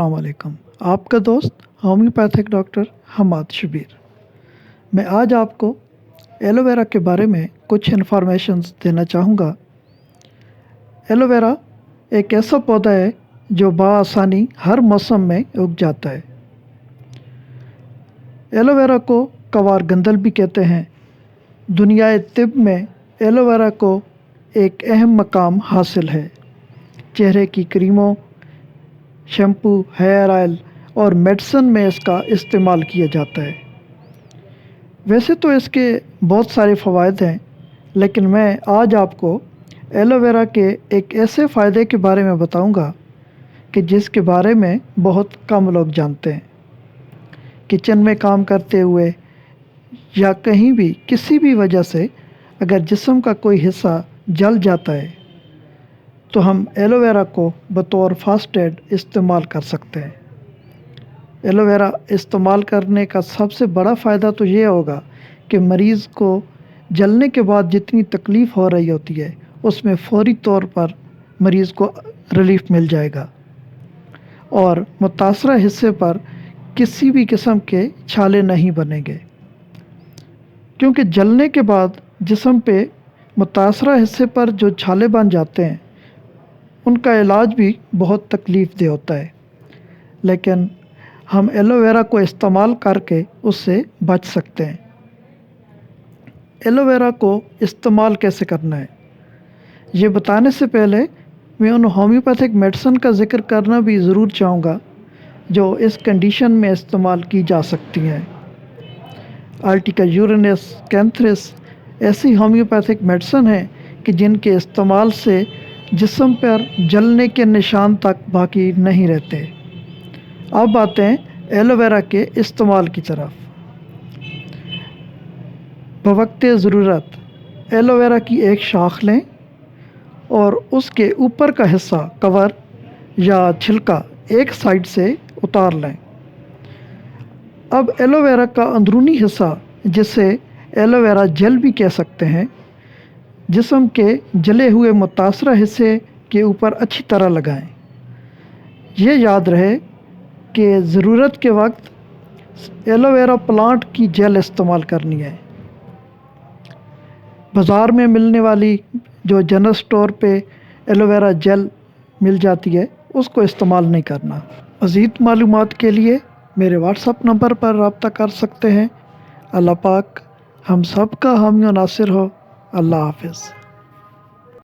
अस्सलाम वालेकुम। आपका दोस्त होम्योपैथिक डॉक्टर हमाद शबीर। मैं आज आपको एलोवेरा के बारे में कुछ इन्फॉर्मेशंस देना चाहूँगा। एलोवेरा एक ऐसा पौधा है जो बआसानी हर मौसम में उग जाता है। एलोवेरा को कवार गंदल भी कहते हैं। दुनियाए तिब में एलोवेरा को एक अहम मकाम हासिल है। चेहरे की क्रीमों, शैम्पू, हेयर ऑयल और मेडिसिन में इसका इस्तेमाल किया जाता है। वैसे तो इसके बहुत सारे फ़वाइद हैं, लेकिन मैं आज आपको एलोवेरा के एक ऐसे फ़ायदे के बारे में बताऊंगा कि जिसके बारे में बहुत कम लोग जानते हैं। किचन में काम करते हुए या कहीं भी किसी भी वजह से अगर जिस्म का कोई हिस्सा जल जाता है तो हम एलोवेरा को बतौर फर्स्ट एड इस्तेमाल कर सकते हैं। एलोवेरा इस्तेमाल करने का सबसे बड़ा फ़ायदा तो ये होगा कि मरीज़ को जलने के बाद जितनी तकलीफ़ हो रही होती है उसमें फ़ौरी तौर पर मरीज़ को रिलीफ़ मिल जाएगा और मुतासरा हिस्से पर किसी भी किस्म के छाले नहीं बनेंगे, क्योंकि जलने के बाद जिस्म पे मुतासरा हिस्से पर जो छाले बन जाते हैं उनका इलाज भी बहुत तकलीफ़ दे होता है। लेकिन हम एलोवेरा को इस्तेमाल करके उससे बच सकते हैं। एलोवेरा को इस्तेमाल कैसे करना है, ये बताने से पहले मैं उन होम्योपैथिक मेडिसिन का ज़िक्र करना भी ज़रूर चाहूँगा जो इस कंडीशन में इस्तेमाल की जा सकती हैं। आर्टिका यूरिनस, कैंथरिस ऐसी होम्योपैथिक मेडिसिन हैं कि जिनके इस्तेमाल से जिस्म पर जलने के निशान तक बाकी नहीं रहते। अब आते हैं एलोवेरा के इस्तेमाल की तरफ। बवक्ते ज़रूरत एलोवेरा की एक शाख लें और उसके ऊपर का हिस्सा कवर या छिलका एक साइड से उतार लें। अब एलोवेरा का अंदरूनी हिस्सा, जिसे एलोवेरा जेल भी कह सकते हैं, जिस्म के जले हुए मुतासरा हिस्से के ऊपर अच्छी तरह लगाएं। ये याद रहे कि ज़रूरत के वक्त एलोवेरा प्लांट की जेल इस्तेमाल करनी है। बाज़ार में मिलने वाली जो जनरल स्टोर पे एलोवेरा जेल मिल जाती है उसको इस्तेमाल नहीं करना। मज़ीद मालूमात के लिए मेरे व्हाट्सएप नंबर पर रब्ता कर सकते हैं। अल्लाह पाक हम सब का हामी और नासिर हो। अल्लाह हाफ़िज़।